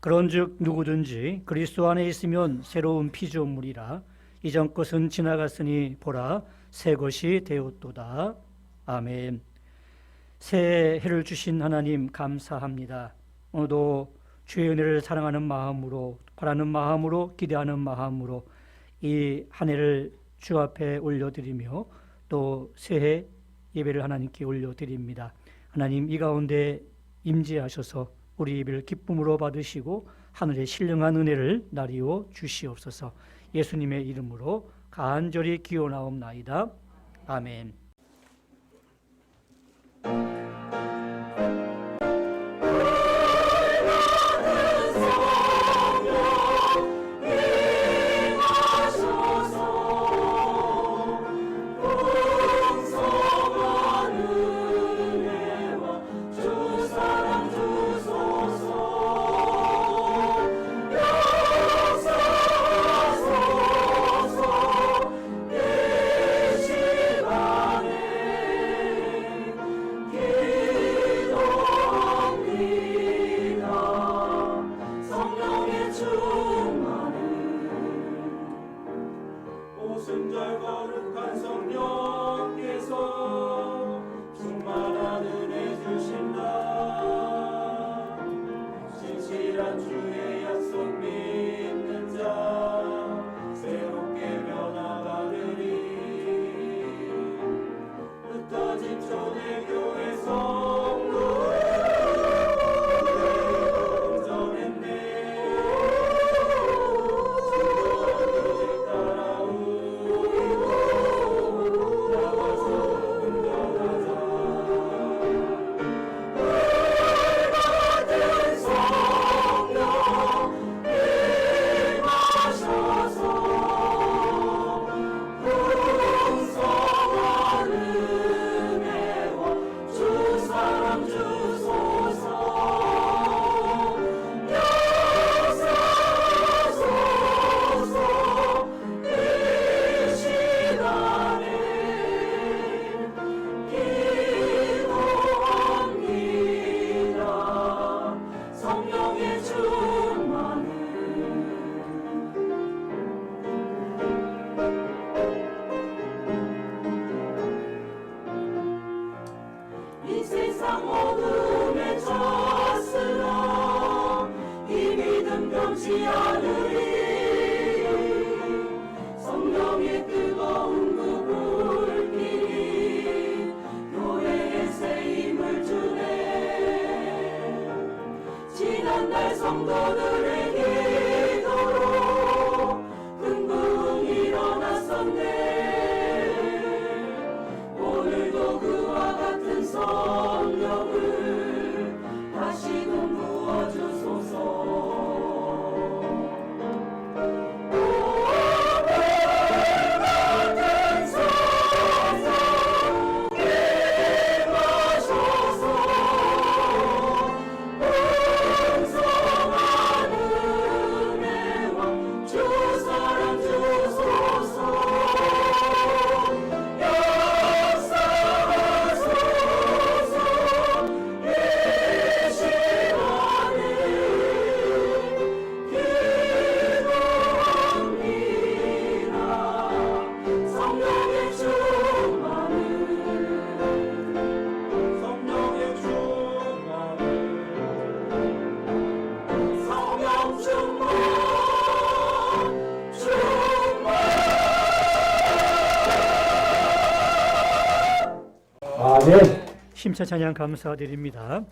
그런즉 누구든지 그리스도 안에 있으면 새로운 피조물이라 이전 것은 지나갔으니 보라 새 것이 되었도다. 아멘. 새 해를 주신 하나님 감사합니다. 오늘도 주의 은혜를 사랑하는 마음으로, 바라는 마음으로, 기대하는 마음으로 이 한 해를 주 앞에 올려드리며 또 새해 예배를 하나님께 올려드립니다. 하나님, 이 가운데 임재하셔서 우리 예배를 기쁨으로 받으시고 하늘의 신령한 은혜를 나리워 주시옵소서. 예수님의 이름으로 간절히 기원하옵나이다. 아멘. 오순절 거룩한 성령께서 충만한 은혜 주신다. 진실한 주의 약속 믿는 자 새롭게 변화받으리. 흩어진 초대교회 성도를 이 세상 어둠에 졌으나 이 믿음 변치 않으리. 성령의 뜨거운 그 불길이 교회에 새 힘을 주네. 지난날 성도들의 기도로 큰 부흥이 일어났었네. 오늘도 그와 같은 성령을 다시금 부어주소서. 같은 성령 임하셔서 풍성한 은혜와 주 사랑 주소서. 아멘. 심차 찬양 감사드립니다.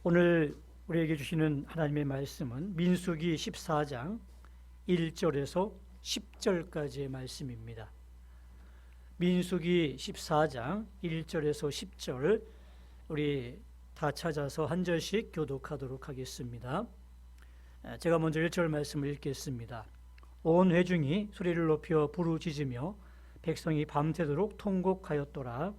오늘 우리에게 주시는 하나님의 말씀은 민수기 14장 1절에서 10절까지의 말씀입니다. 민수기 14장 1절에서 10절 우리 다 찾아서 한 절씩 교독하도록 하겠습니다. 제가 먼저 1절 말씀을 읽겠습니다. 온 회중이 소리를 높여 부르짖으며 백성이 밤새도록 통곡하였더라.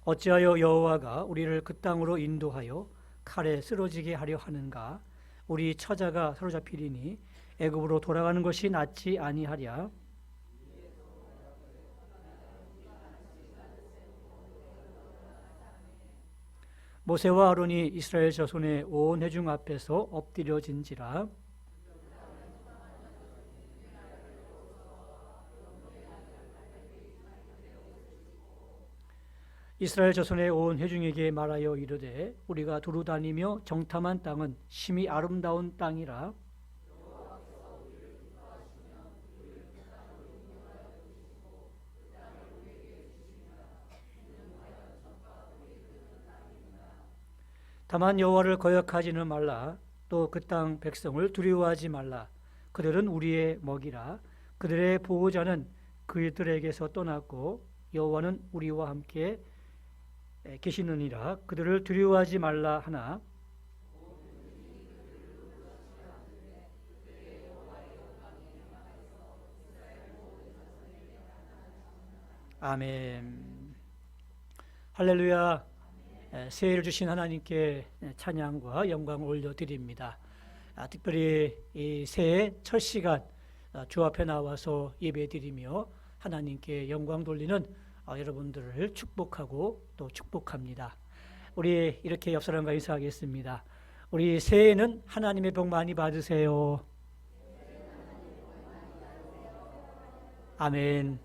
어찌하여 여호와가 우리를 그 땅으로 인도하여 칼에 쓰러지게 하려 하는가? 우리 처자가 사로잡히리니 애굽으로 돌아가는 것이 낫지 아니하랴. 모세와 아론이 이스라엘 자손의 온 회중 앞에서 엎드려진지라. 이스라엘 자손의 온 회중에게 말하여 이르되 우리가 두루 다니며 정탐한 땅은 심히 아름다운 땅이라. 다만 여호와를 거역하지는 말라. 또 그 땅 백성을 두려워하지 말라. 그들은 우리의 먹이라. 그들의 보호자는 그들에게서 떠났고 여호와는 우리와 함께 계시느니라. 그들을 두려워하지 말라 하나. 아멘. 할렐루야. 새해를 주신 하나님께 찬양과 영광을 올려드립니다. 특별히 이 새해 첫 시간 주 앞에 나와서 예배드리며 하나님께 영광 돌리는 여러분들을 축복하고 또 축복합니다. 우리 이렇게 옆 사람과 인사하겠습니다. 우리 새해에는 하나님의 복 많이 받으세요. 아멘.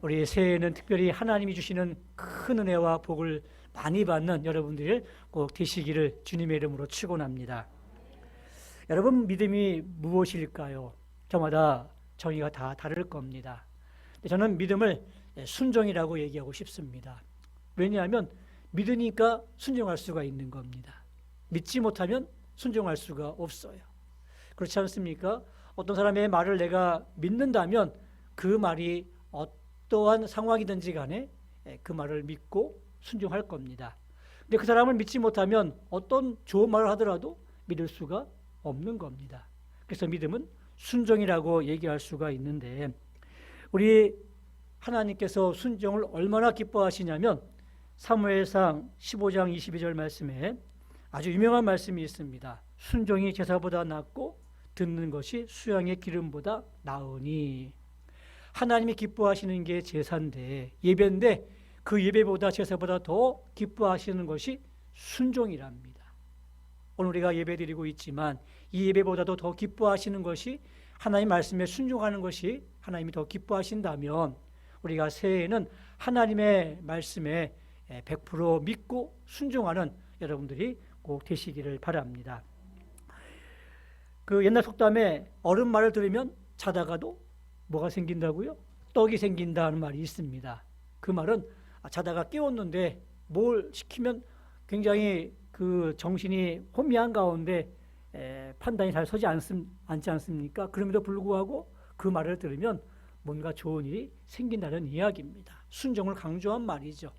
우리 새해에는 특별히 하나님이 주시는 큰 은혜와 복을 많이 받는 여러분들 꼭 되시기를 주님의 이름으로 축원합니다. 여러분, 믿음이 무엇일까요? 저마다 정의가 다 다를 겁니다. 저는 믿음을 순종이라고 얘기하고 싶습니다. 왜냐하면 믿으니까 순종할 수가 있는 겁니다. 믿지 못하면 순종할 수가 없어요. 그렇지 않습니까? 어떤 사람의 말을 내가 믿는다면 그 말이 어떠한 상황이든지 간에 그 말을 믿고 순종할 겁니다. 근데 그 사람을 믿지 못하면 어떤 좋은 말을 하더라도 믿을 수가 없는 겁니다. 그래서 믿음은 순종이라고 얘기할 수가 있는데, 우리 하나님께서 순종을 얼마나 기뻐하시냐면 사무엘상 15장 22절 말씀에 아주 유명한 말씀이 있습니다. 순종이 제사보다 낫고 듣는 것이 수양의 기름보다 나으니. 하나님이 기뻐하시는 게 제사인데, 예배인데 그 예배보다 제사보다 더 기뻐하시는 것이 순종이랍니다. 오늘 우리가 예배드리고 있지만 이 예배보다도 더 기뻐하시는 것이 하나님 말씀에 순종하는 것이 하나님이 더 기뻐하신다면 우리가 새해에는 하나님의 말씀에 100% 믿고 순종하는 여러분들이 꼭 되시기를 바랍니다. 그 옛날 속담에 어른 말을 들으면 자다가도 뭐가 생긴다고요? 떡이 생긴다는 말이 있습니다. 그 말은 자다가 깨웠는데 뭘 시키면 굉장히 그 정신이 혼미한 가운데 판단이 잘 서지 않지 않습니까? 그럼에도 불구하고 그 말을 들으면 뭔가 좋은 일이 생긴다는 이야기입니다. 순종을 강조한 말이죠.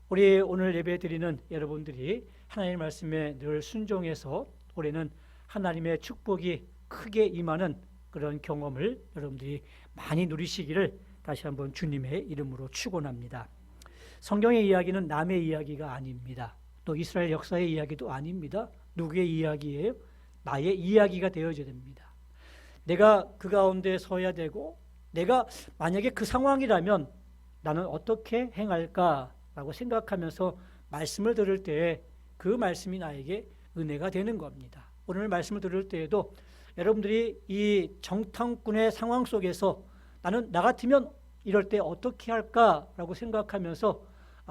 우리 오늘 예배 드리는 여러분들이 하나님의 말씀에 늘 순종해서 올해는 하나님의 축복이 크게 임하는 그런 경험을 여러분들이 많이 누리시기를 다시 한번 주님의 이름으로 축원합니다. 성경의 이야기는 남의 이야기가 아닙니다. 또 이스라엘 역사의 이야기도 아닙니다. 누구의 이야기예요? 나의 이야기가 되어져야 됩니다. 내가 그 가운데 서야 되고, 내가 만약에 그 상황이라면 나는 어떻게 행할까라고 생각하면서 말씀을 들을 때 그 말씀이 나에게 은혜가 되는 겁니다. 오늘 말씀을 들을 때에도 여러분들이 이 정탐꾼의 상황 속에서 나는 나 같으면 이럴 때 어떻게 할까라고 생각하면서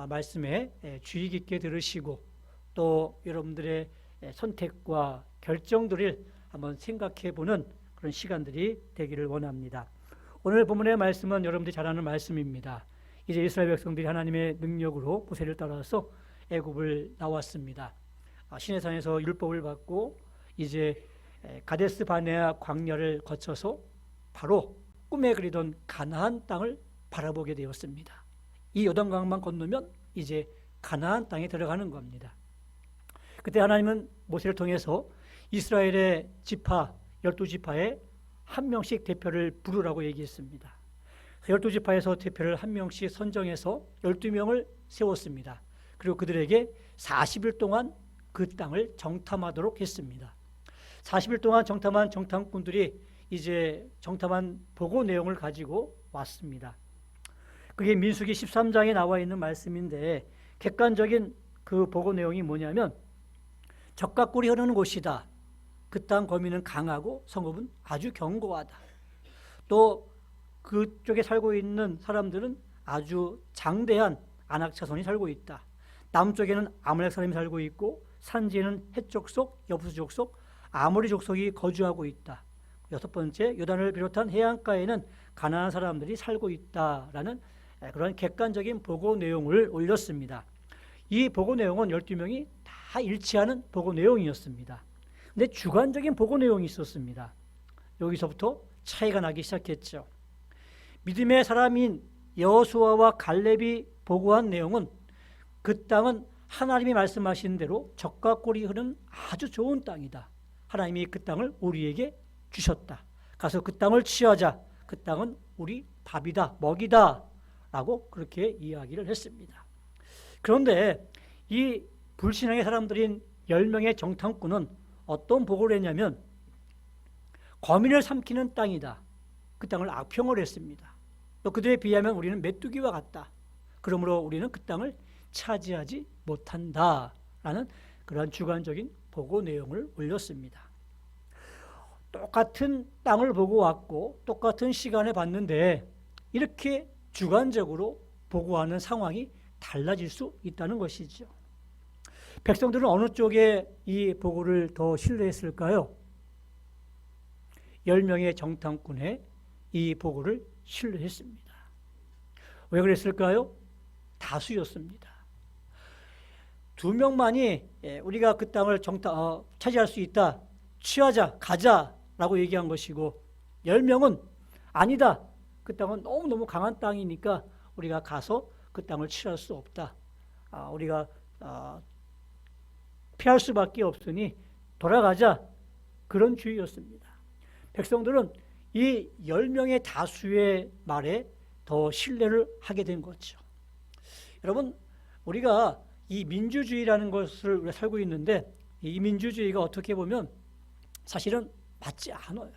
말씀에 주의 깊게 들으시고 또 여러분들의 선택과 결정들을 한번 생각해 보는 그런 시간들이 되기를 원합니다. 오늘 본문의 말씀은 여러분들이 잘 아는 말씀입니다. 이제 이스라엘 백성들이 하나님의 능력으로 모세를 따라서 애굽을 나왔습니다. 시내산에서 율법을 받고 이제 가데스 바네아 광야를 거쳐서 바로 꿈에 그리던 가나안 땅을 바라보게 되었습니다. 이 요단강만 건너면 이제 가나안 땅에 들어가는 겁니다. 그때 하나님은 모세를 통해서 이스라엘의 지파 12지파에 한 명씩 대표를 부르라고 얘기했습니다. 12지파에서 대표를 한 명씩 선정해서 12명을 세웠습니다. 그리고 그들에게 40일 동안 그 땅을 정탐하도록 했습니다. 40일 동안 정탐한 정탐꾼들이 이제 정탐한 보고 내용을 가지고 왔습니다. 그게 민수기 13장에 나와 있는 말씀인데 객관적인 그 보고 내용이 뭐냐면 적과 꿀이 흐르는 곳이다. 그 땅 거민은 강하고 성읍은 아주 견고하다. 또 그쪽에 살고 있는 사람들은 아주 장대한 아낙 자손이 살고 있다. 남쪽에는 아말렉 사람이 살고 있고 산지에는 헷 족속, 여부스 족속, 아모리 족속이 거주하고 있다. 여섯 번째, 요단을 비롯한 해안가에는 가나안 사람들이 살고 있다라는 그런 객관적인 보고 내용을 올렸습니다. 이 보고 내용은 12명이 다 일치하는 보고 내용이었습니다. 근데 주관적인 보고 내용이 있었습니다. 여기서부터 차이가 나기 시작했죠. 믿음의 사람인 여호수아와 갈렙이 보고한 내용은 그 땅은 하나님이 말씀하신 대로 적과 꿀이 흐르는 아주 좋은 땅이다. 하나님이 그 땅을 우리에게 주셨다. 가서 그 땅을 취하자. 그 땅은 우리 밥이다, 먹이다 라고 그렇게 이야기를 했습니다. 그런데 이 불신앙의 사람들인 10명의 정탐꾼은 어떤 보고를 했냐면 거민을 삼키는 땅이다. 그 땅을 악평을 했습니다. 또 그들에 비하면 우리는 메뚜기와 같다. 그러므로 우리는 그 땅을 차지하지 못한다라는 그런 주관적인 보고 내용을 올렸습니다. 똑같은 땅을 보고 왔고 똑같은 시간에 봤는데 이렇게 주관적으로 보고하는 상황이 달라질 수 있다는 것이죠. 백성들은 어느 쪽에 이 보고를 더 신뢰했을까요? 10명의 정탐꾼의 이 보고를 신뢰했습니다. 왜 그랬을까요? 다수였습니다. 2명만이 우리가 그 땅을 차지할 수 있다, 취하자, 가자라고 얘기한 것이고 10명은 아니다, 그 땅은 너무너무 강한 땅이니까 우리가 가서 그 땅을 취할 수 없다, 우리가 피할 수밖에 없으니 돌아가자, 그런 주의였습니다. 백성들은 이 10명의 다수의 말에 더 신뢰를 하게 된 거죠. 여러분, 우리가 이 민주주의라는 것을 우리가 살고 있는데 이 민주주의가 어떻게 보면 사실은 맞지 않아요.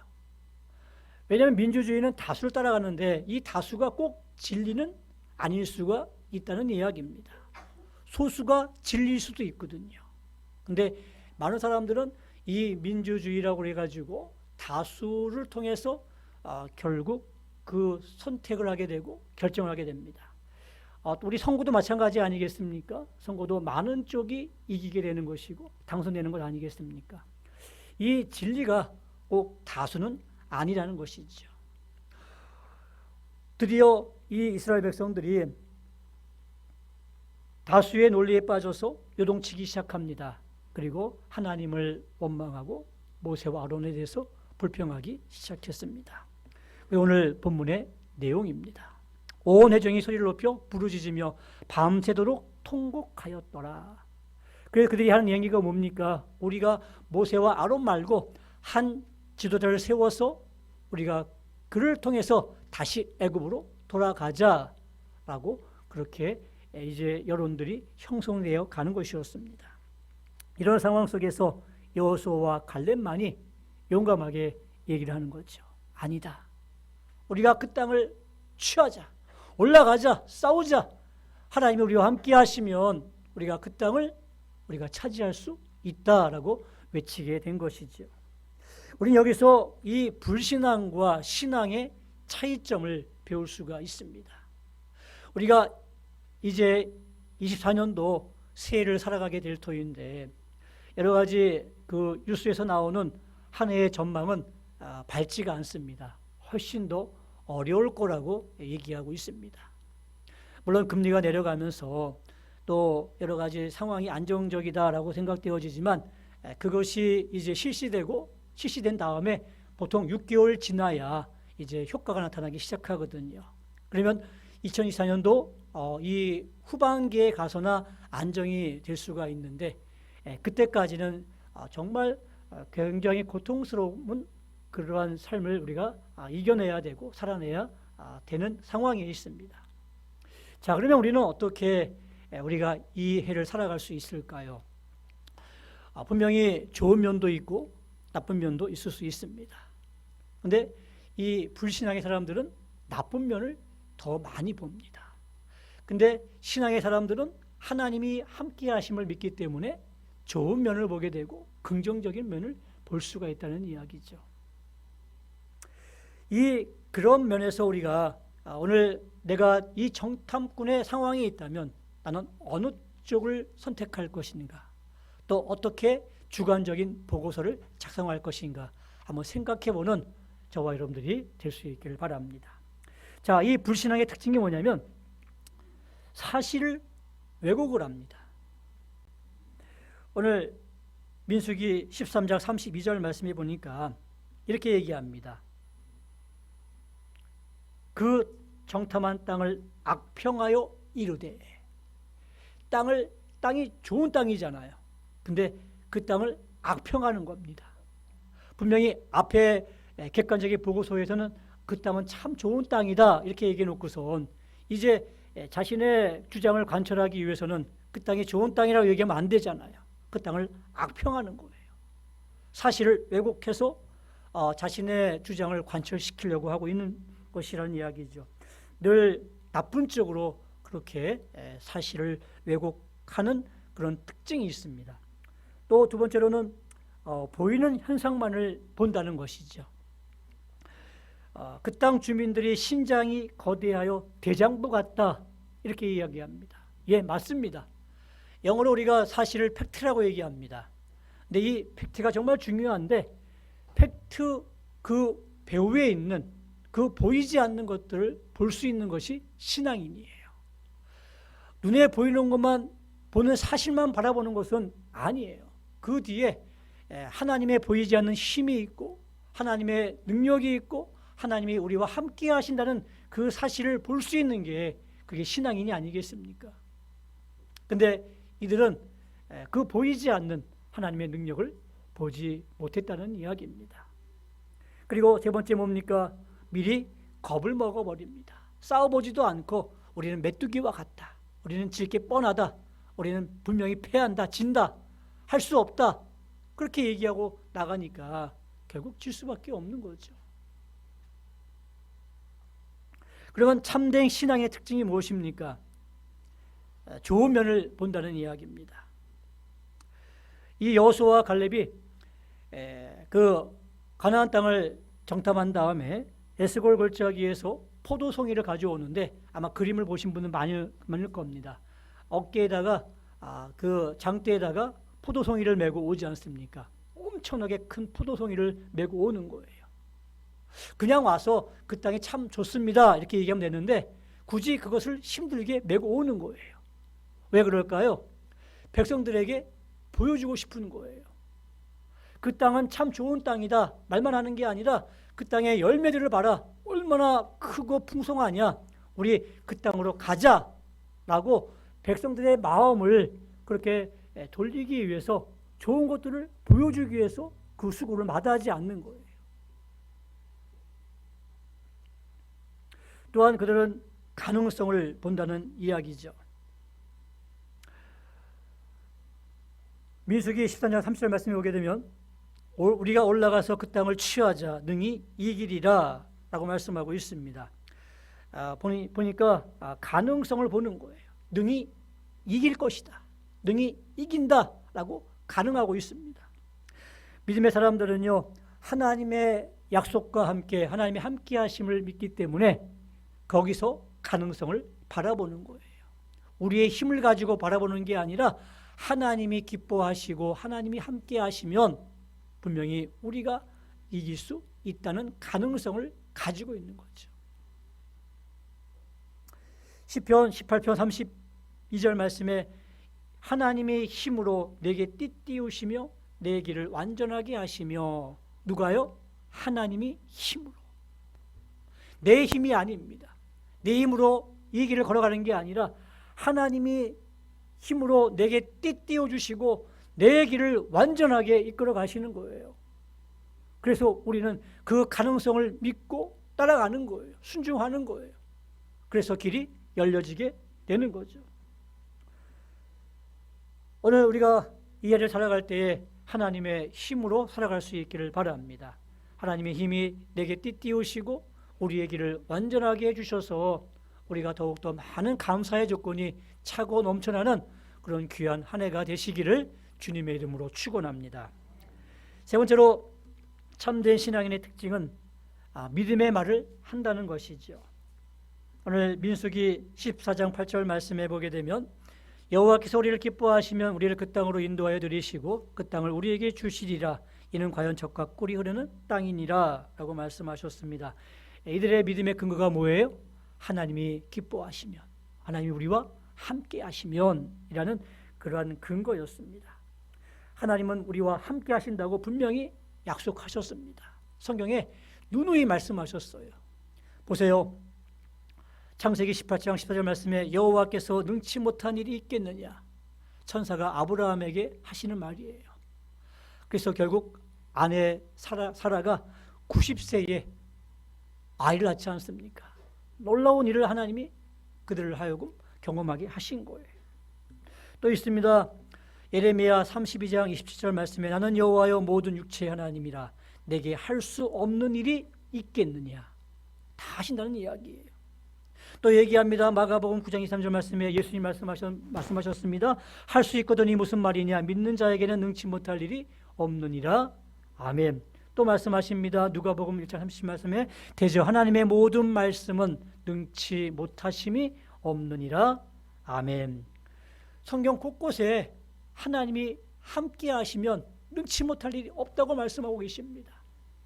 왜냐하면 민주주의는 다수를 따라가는데 이 다수가 꼭 진리는 아닐 수가 있다는 이야기입니다. 소수가 진리일 수도 있거든요. 근데 많은 사람들은 이 민주주의라고 해가지고 다수를 통해서 결국 그 선택을 하게 되고 결정을 하게 됩니다. 우리 선거도 마찬가지 아니겠습니까? 선거도 많은 쪽이 이기게 되는 것이고 당선되는 것 아니겠습니까? 이 진리가 꼭 다수는 아니라는 것이죠. 드디어 이 이스라엘 백성들이 다수의 논리에 빠져서 요동치기 시작합니다. 그리고 하나님을 원망하고 모세와 아론에 대해서 불평하기 시작했습니다. 오늘 본문의 내용입니다. 온 회중이 소리를 높여 부르짖으며 밤새도록 통곡하였더라. 그래서 그들이 하는 얘기가 뭡니까? 우리가 모세와 아론 말고 한 지도자를 세워서 우리가 그를 통해서 다시 애굽으로 돌아가자라고 그렇게 이제 여론들이 형성되어 가는 것이었습니다. 이런 상황 속에서 여호수아와 갈렙만이 용감하게 얘기를 하는 거죠. 아니다. 우리가 그 땅을 취하자. 올라가자. 싸우자. 하나님이 우리와 함께 하시면 우리가 그 땅을 우리가 차지할 수 있다라고 외치게 된 것이죠. 우리는 여기서 이 불신앙과 신앙의 차이점을 배울 수가 있습니다. 우리가 이제 24년도 새해를 살아가게 될 터인데 여러 가지 그 뉴스에서 나오는 한 해의 전망은 밝지가 않습니다. 훨씬 더 어려울 거라고 얘기하고 있습니다. 물론 금리가 내려가면서 또 여러 가지 상황이 안정적이다라고 생각되어지지만 그것이 이제 실시된 다음에 보통 6개월 지나야 이제 효과가 나타나기 시작하거든요. 그러면 2024년도 이 후반기에 가서나 안정이 될 수가 있는데 그때까지는 정말 굉장히 고통스러운 그러한 삶을 우리가 이겨내야 되고 살아내야 되는 상황에 있습니다. 자, 그러면 우리는 어떻게 우리가 이 해를 살아갈 수 있을까요? 분명히 좋은 면도 있고 나쁜 면도 있을 수 있습니다. 근데 이 불신앙의 사람들은 나쁜 면을 더 많이 봅니다. 근데 신앙의 사람들은 하나님이 함께 하심을 믿기 때문에 좋은 면을 보게 되고 긍정적인 면을 볼 수가 있다는 이야기죠. 그런 면에서 우리가 오늘 내가 이 정탐꾼의 상황에 있다면 나는 어느 쪽을 선택할 것인가, 또 어떻게 주관적인 보고서를 작성할 것인가 한번 생각해보는 저와 여러분들이 될 수 있기를 바랍니다. 자, 이 불신앙의 특징이 뭐냐면 사실을 왜곡을 합니다. 오늘 민수기 13장 32절 말씀해 보니까 이렇게 얘기합니다. 그 정탐한 땅을 악평하여 이르되, 땅이 좋은 땅이잖아요. 근데 그 땅을 악평하는 겁니다. 분명히 앞에 객관적인 보고서에서는 그 땅은 참 좋은 땅이다 이렇게 얘기해 놓고선 이제 자신의 주장을 관철하기 위해서는 그 땅이 좋은 땅이라고 얘기하면 안 되잖아요. 그 땅을 악평하는 거예요. 사실을 왜곡해서 자신의 주장을 관철시키려고 하고 있는 것이라는 이야기죠. 늘 나쁜 쪽으로 그렇게 사실을 왜곡하는 그런 특징이 있습니다. 또 두 번째로는 보이는 현상만을 본다는 것이죠. 그 땅 주민들이 신장이 거대하여 대장부 같다 이렇게 이야기합니다. 예, 맞습니다. 영어로 우리가 사실을 팩트라고 얘기합니다. 근데 이 팩트가 정말 중요한데 팩트 그 배후에 있는 그 보이지 않는 것들을 볼 수 있는 것이 신앙인이에요. 눈에 보이는 것만 보는 사실만 바라보는 것은 아니에요. 그 뒤에 하나님의 보이지 않는 힘이 있고 하나님의 능력이 있고 하나님이 우리와 함께 하신다는 그 사실을 볼 수 있는 게 그게 신앙인이 아니겠습니까? 근데 이들은 그 보이지 않는 하나님의 능력을 보지 못했다는 이야기입니다. 그리고 세 번째 뭡니까? 미리 겁을 먹어버립니다. 싸워보지도 않고 우리는 메뚜기와 같다. 우리는 질 게 뻔하다. 우리는 분명히 패한다. 진다. 할 수 없다. 그렇게 얘기하고 나가니까 결국 질 수밖에 없는 거죠. 그러면 참된 신앙의 특징이 무엇입니까? 좋은 면을 본다는 이야기입니다. 이 여호수아와 갈렙이 그 가나안 땅을 정탐한 다음에 에스골 골짜기에서 포도송이를 가져오는데 아마 그림을 보신 분은 많을 겁니다. 어깨에다가 그 장대에다가 포도송이를 메고 오지 않습니까? 엄청나게 큰 포도송이를 메고 오는 거예요. 그냥 와서 그 땅이 참 좋습니다 이렇게 얘기하면 되는데 굳이 그것을 힘들게 메고 오는 거예요. 왜 그럴까요? 백성들에게 보여주고 싶은 거예요. 그 땅은 참 좋은 땅이다 말만 하는 게 아니라 그 땅의 열매들을 봐라. 얼마나 크고 풍성하냐. 우리 그 땅으로 가자라고 백성들의 마음을 그렇게 돌리기 위해서 좋은 것들을 보여주기 위해서 그 수고를 마다하지 않는 거예요. 또한 그들은 가능성을 본다는 이야기죠. 민수기 13장 30절 말씀에 오게 되면 우리가 올라가서 그 땅을 취하자 능히 이기리라 라고 말씀하고 있습니다. 보니까 가능성을 보는 거예요. 능히 이길 것이다. 능히 이긴다 라고 가능하고 있습니다. 믿음의 사람들은요 하나님의 약속과 함께 하나님의 함께 하심을 믿기 때문에 거기서 가능성을 바라보는 거예요. 우리의 힘을 가지고 바라보는 게 아니라 하나님이 기뻐하시고 하나님이 함께 하시면 분명히 우리가 이길 수 있다는 가능성을 가지고 있는 거죠. 시편 18편 32절 말씀에 하나님의 힘으로 내게 띠띠우시며 내 길을 완전하게 하시며 누가요? 하나님이 힘으로. 내 힘이 아닙니다. 내 힘으로 이 길을 걸어가는 게 아니라 하나님이 힘으로 내게 띠띠워 주시고 내 길을 완전하게 이끌어 가시는 거예요. 그래서 우리는 그 가능성을 믿고 따라가는 거예요. 순종하는 거예요. 그래서 길이 열려지게 되는 거죠. 오늘 우리가 이 자리를 살아갈 때에 하나님의 힘으로 살아갈 수 있기를 바랍니다. 하나님의 힘이 내게 띠띠우시고 우리의 길을 완전하게 해주셔서 우리가 더욱더 많은 감사의 조건이 차고 넘쳐나는 그런 귀한 한 해가 되시기를 주님의 이름으로 축원합니다. 세 번째로 참된 신앙인의 특징은 믿음의 말을 한다는 것이죠. 오늘 민수기 14장 8절 말씀해 보게 되면 여호와께서 우리를 기뻐하시면 우리를 그 땅으로 인도하여 들이시고 그 땅을 우리에게 주시리라. 이는 과연 젖과 꿀이 흐르는 땅이니라 라고 말씀하셨습니다. 이들의 믿음의 근거가 뭐예요? 하나님이 기뻐하시면, 하나님이 우리와 함께 하시면 이라는 그러한 근거였습니다. 하나님은 우리와 함께 하신다고 분명히 약속하셨습니다. 성경에 누누이 말씀하셨어요. 보세요. 창세기 18장 14절 말씀에 여호와께서 능치 못한 일이 있겠느냐, 천사가 아브라함에게 하시는 말이에요. 그래서 결국 아내 사라가 90세에 아이를 낳지 않습니까? 놀라운 일을 하나님이 그들을 하여금 경험하게 하신 거예요. 또 있습니다. 예레미야 32장 27절 말씀에 나는 여호와여 모든 육체의 하나님이라 내게 할 수 없는 일이 있겠느냐, 다 하신다는 이야기예요. 또 얘기합니다. 마가복음 9장 23절 말씀에 예수님 말씀하셨습니다. 할 수 있거든 이 무슨 말이냐, 믿는 자에게는 능치 못할 일이 없느니라. 아멘. 또 말씀하십니다. 누가복음 1장 30절 말씀에 대저 하나님의 모든 말씀은 능치 못하심이 없느니라. 아멘. 성경 곳곳에 하나님이 함께 하시면 능치 못할 일이 없다고 말씀하고 계십니다.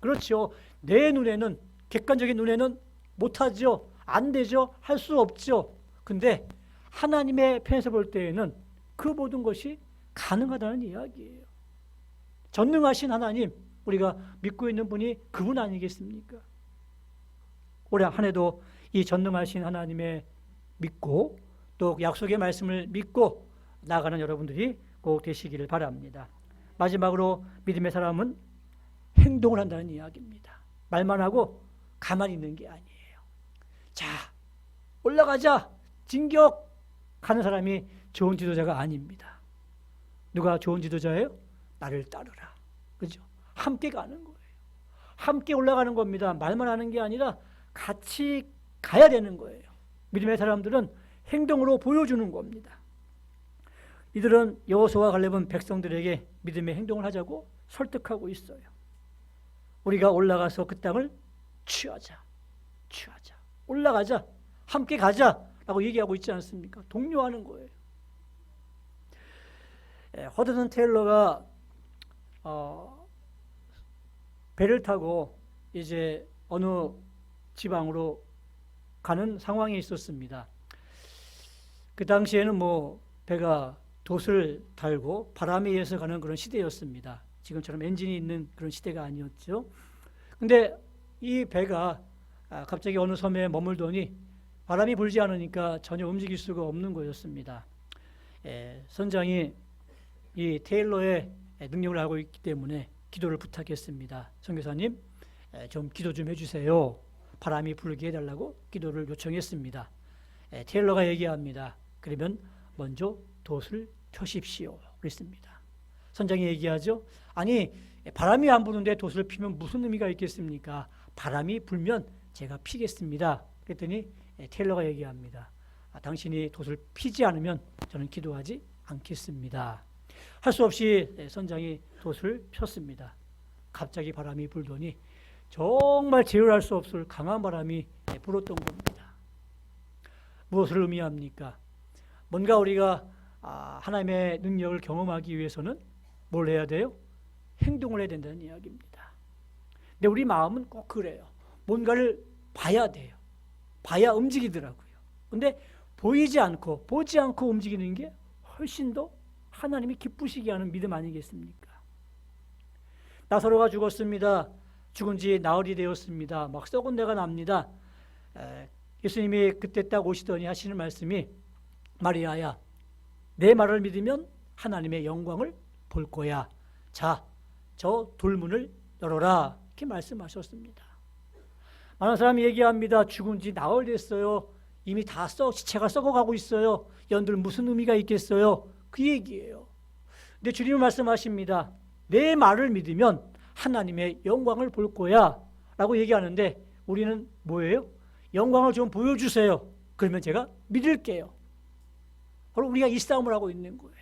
그렇죠. 내 눈에는, 객관적인 눈에는 못하죠. 안 되죠. 할 수 없죠. 근데 하나님의 편에서 볼 때에는 그 모든 것이 가능하다는 이야기예요. 전능하신 하나님, 우리가 믿고 있는 분이 그분 아니겠습니까? 올해 한 해도 이 전능하신 하나님의 믿고 또 약속의 말씀을 믿고 나가는 여러분들이 꼭 되시기를 바랍니다. 마지막으로 믿음의 사람은 행동을 한다는 이야기입니다. 말만 하고 가만히 있는 게 아니에요. 자, 올라가자, 진격 가는 사람이 좋은 지도자가 아닙니다. 누가 좋은 지도자예요? 나를 따르라. 그죠? 함께 가는 거예요. 함께 올라가는 겁니다. 말만 하는 게 아니라 같이 가야 되는 거예요. 믿음의 사람들은 행동으로 보여주는 겁니다. 이들은 여호수아와 갈렙은 백성들에게 믿음의 행동을 하자고 설득하고 있어요. 우리가 올라가서 그 땅을 취하자. 올라가자. 함께 가자라고 얘기하고 있지 않습니까? 독려하는 거예요. 허드슨 테일러가 배를 타고 이제 어느 지방으로 가는 상황이 있었습니다. 그 당시에는 뭐 배가 돛을 달고 바람에 의해서 가는 그런 시대였습니다. 지금처럼 엔진이 있는 그런 시대가 아니었죠. 근데 이 배가 갑자기 어느 섬에 머물더니 바람이 불지 않으니까 전혀 움직일 수가 없는 거였습니다. 선장이 이 테일러의 능력을 알고 있기 때문에 기도를 부탁했습니다. 선교사님, 좀 기도 좀 해주세요. 바람이 불게 해달라고 기도를 요청했습니다. 테일러가 얘기합니다. 그러면 먼저 돛을 펴십시오. 그랬습니다. 선장이 얘기하죠. 아니, 바람이 안 부는데 돛을 피면 무슨 의미가 있겠습니까? 바람이 불면 제가 피겠습니다. 그랬더니 테일러가 얘기합니다. 당신이 돛을 피지 않으면 저는 기도하지 않겠습니다. 할 수 없이 선장이 돛을 폈습니다. 갑자기 바람이 불더니 정말 제어할 수 없을 강한 바람이 불었던 겁니다. 무엇을 의미합니까? 뭔가 우리가 하나님의 능력을 경험하기 위해서는 뭘 해야 돼요? 행동을 해야 된다는 이야기입니다. 근데 우리 마음은 꼭 그래요. 뭔가를 봐야 돼요. 봐야 움직이더라고요. 근데 보지 않고 움직이는 게 훨씬 더 하나님이 기쁘시게 하는 믿음 아니겠습니까? 나사로가 죽었습니다. 죽은 지 나흘이 되었습니다. 막 썩은 데가 납니다. 예수님이 그때 딱 오시더니 하시는 말씀이 마리아야, 내 말을 믿으면 하나님의 영광을 볼 거야. 자, 저 돌문을 열어라. 이렇게 말씀하셨습니다. 많은 사람이 얘기합니다. 죽은 지 나흘 됐어요. 이미 다 시체가 썩어가고 있어요. 연들 무슨 의미가 있겠어요? 그 얘기예요. 근데 주님은 말씀하십니다. 내 말을 믿으면 하나님의 영광을 볼 거야 라고 얘기하는데 우리는 뭐예요? 영광을 좀 보여주세요. 그러면 제가 믿을게요. 바로 우리가 이 싸움을 하고 있는 거예요.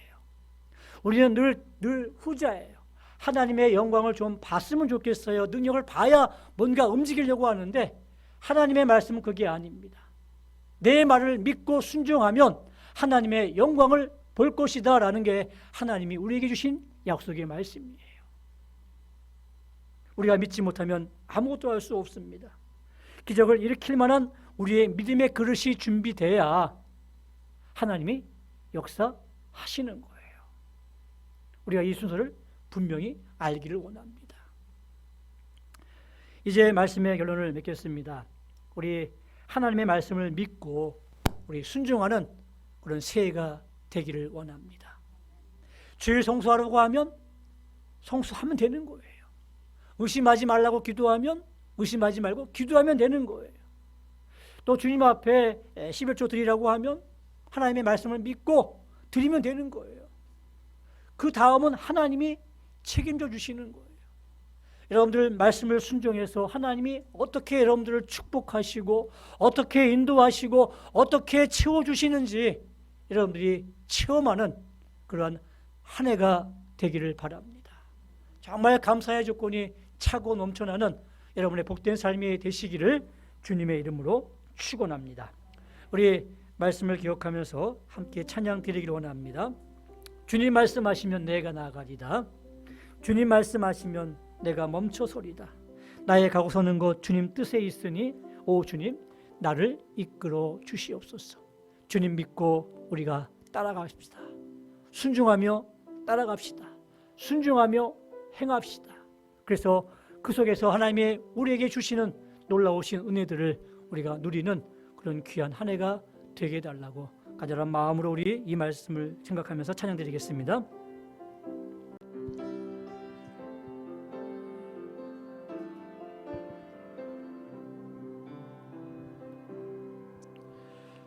우리는 늘 후자예요. 하나님의 영광을 좀 봤으면 좋겠어요. 능력을 봐야 뭔가 움직이려고 하는데 하나님의 말씀은 그게 아닙니다. 내 말을 믿고 순종하면 하나님의 영광을 볼 것이다 라는 게 하나님이 우리에게 주신 약속의 말씀이에요. 우리가 믿지 못하면 아무것도 할 수 없습니다. 기적을 일으킬 만한 우리의 믿음의 그릇이 준비돼야 하나님이 역사하시는 거예요. 우리가 이 순서를 분명히 알기를 원합니다. 이제 말씀의 결론을 맺겠습니다. 우리 하나님의 말씀을 믿고 우리 순종하는 그런 새해가 되기를 원합니다. 주일 성수하라고 하면 성수하면 되는 거예요. 의심하지 말라고 기도하면 의심하지 말고 기도하면 되는 거예요. 또 주님 앞에 11조 드리라고 하면 하나님의 말씀을 믿고 드리면 되는 거예요. 그 다음은 하나님이 책임져 주시는 거예요. 여러분들 말씀을 순종해서 하나님이 어떻게 여러분들을 축복하시고 어떻게 인도하시고 어떻게 채워주시는지 여러분들이 체험하는 그러한 한 해가 되기를 바랍니다. 정말 감사의 조건이 차고 넘쳐나는 여러분의 복된 삶이 되시기를 주님의 이름으로 축원합니다. 우리 말씀을 기억하면서 함께 찬양 드리기를 원합니다. 주님 말씀하시면 내가 나아가리다. 주님 말씀하시면 내가 멈춰서리다. 나의 가고 서는 것 주님 뜻에 있으니 오 주님 나를 이끌어 주시옵소서. 주님 믿고 우리가 따라갑시다. 순종하며 따라갑시다. 순종하며 행합시다. 그래서 그 속에서 하나님의 우리에게 주시는 놀라우신 은혜들을 우리가 누리는 그런 귀한 한 해가 되게 해달라고 간절한 마음으로 우리 이 말씀을 생각하면서 찬양드리겠습니다.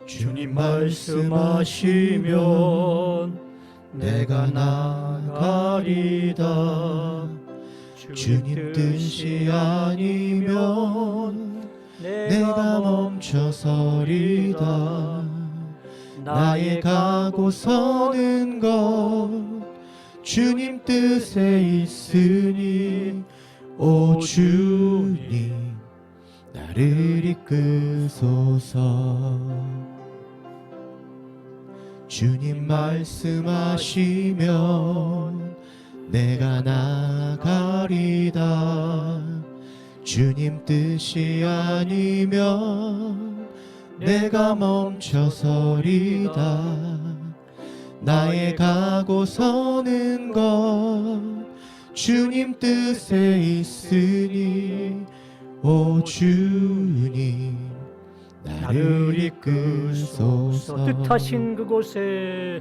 주님 말씀하시면 내가 나가리다. 주님 뜻이 아니면 내가 멈춰서리다. 나의 가고 서는 것 주님 뜻에 있으니 오 주님 나를 이끄소서. 주님 말씀하시면 내가 나가리다. 주님 뜻이 아니면 내가 멈춰서리다. 나의 가고 서는 것 주님 뜻에 있으니 오 주님 나를 이끄소서. 뜻하신 그곳에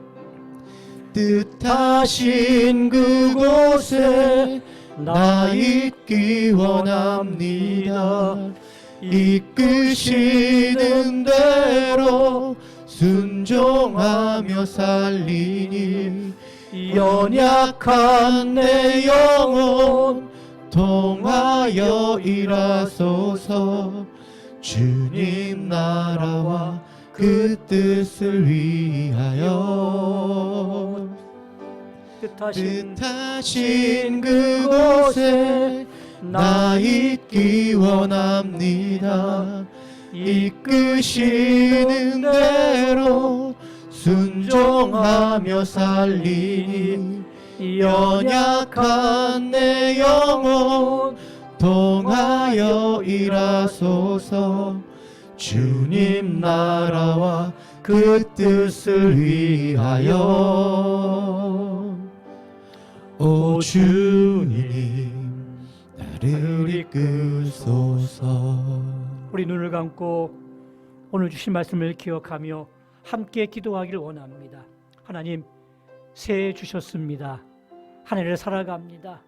뜻하신 그곳에 나 있기 원합니다. 이끄시는 대로 순종하며 살리니 연약한 내 영혼 통하여 일하소서. 주님 나라와 그 뜻을 위하여 뜻하신 그곳에 나 있기 원합니다. 이끄시는 대로 순종하며 살리니 연약한 내 영혼 통하여 일하소서. 주님 나라와 그 뜻을 위하여 오 주님 나를 이끄소서. 우리 눈을 감고 오늘 주신 말씀을 기억하며 함께 기도하기를 원합니다. 하나님 새해 주셨습니다. 한 해를 살아갑니다.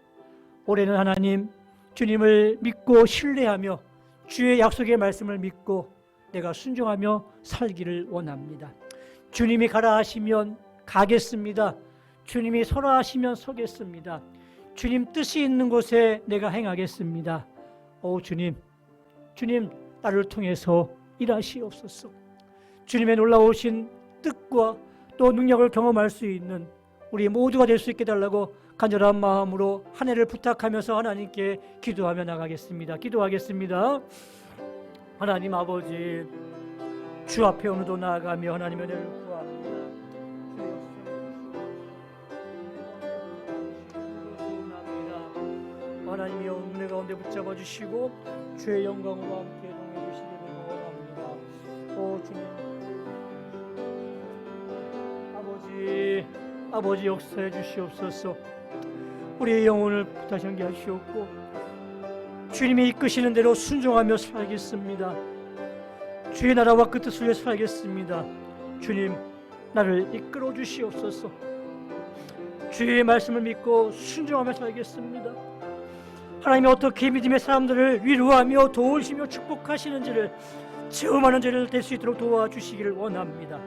올해는 하나님 주님을 믿고 신뢰하며 주의 약속의 말씀을 믿고 내가 순종하며 살기를 원합니다. 주님이 가라 하시면 가겠습니다. 주님이 서라 하시면 서겠습니다. 주님 뜻이 있는 곳에 내가 행하겠습니다. 오 주님, 주님 나를 통해서 일하시옵소서. 주님의 놀라우신 뜻과 또 능력을 경험할 수 있는 우리 모두가 될 수 있게 달라고 간절한 마음으로 한 해를 부탁하면서 하나님께 기도하며 나가겠습니다. 기도하겠습니다. 하나님 아버지, 주 앞에 오늘도 나아가며 하나님의 은혜를 구합니다. 하나님이여 은혜 가운데 붙잡아 주시고 주의 영광으로 함께 동행해 주시기를 원합니다. 오 주님, 아버지 역사해 주시옵소서. 우리의 영혼을 부탁하게 하시옵고 주님이 이끄시는 대로 순종하며 살겠습니다. 주의 나라와 그 뜻을 위해 살겠습니다. 주님 나를 이끌어 주시옵소서. 주의 말씀을 믿고 순종하며 살겠습니다. 하나님이 어떻게 믿음의 사람들을 위로하며 도우시며 축복하시는지를 체험하는 자를 될 수 있도록 도와주시기를 원합니다.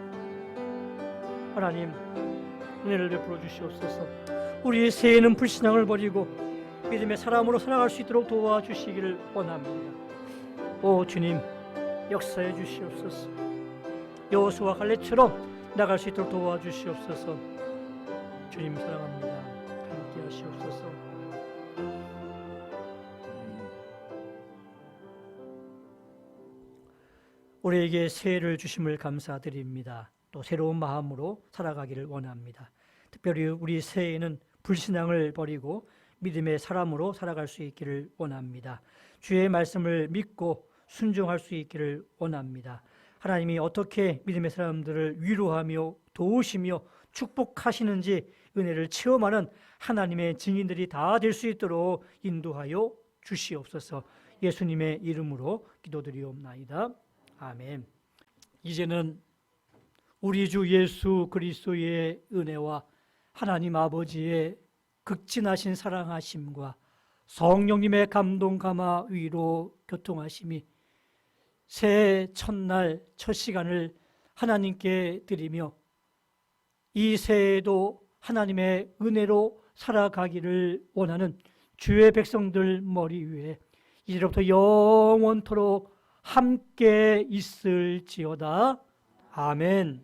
하나님 은혜를 베풀어 주시옵소서. 우리의 새해는 불신앙을 버리고 믿음의 사람으로 살아갈 수 있도록 도와주시기를 원합니다. 오 주님 역사해 주시옵소서. 여호수아와 갈렙처럼 나갈 수 있도록 도와주시옵소서. 주님 사랑합니다. 함께 하시옵소서. 우리에게 새해를 주심을 감사드립니다. 또 새로운 마음으로 살아가기를 원합니다. 특별히 우리 새해에는 불신앙을 버리고 믿음의 사람으로 살아갈 수 있기를 원합니다. 주의 말씀을 믿고 순종할 수 있기를 원합니다. 하나님이 어떻게 믿음의 사람들을 위로하며 도우시며 축복하시는지 은혜를 체험하는 하나님의 증인들이 다 될 수 있도록 인도하여 주시옵소서. 예수님의 이름으로 기도드리옵나이다. 아멘. 이제는 우리 주 예수 그리스도의 은혜와 하나님 아버지의 극진하신 사랑하심과 성령님의 감동 감화 위로 교통하심이 새해 첫날 첫 시간을 하나님께 드리며 이 새해에도 하나님의 은혜로 살아가기를 원하는 주의 백성들 머리 위에 이제부터 영원토록 함께 있을지어다. 아멘.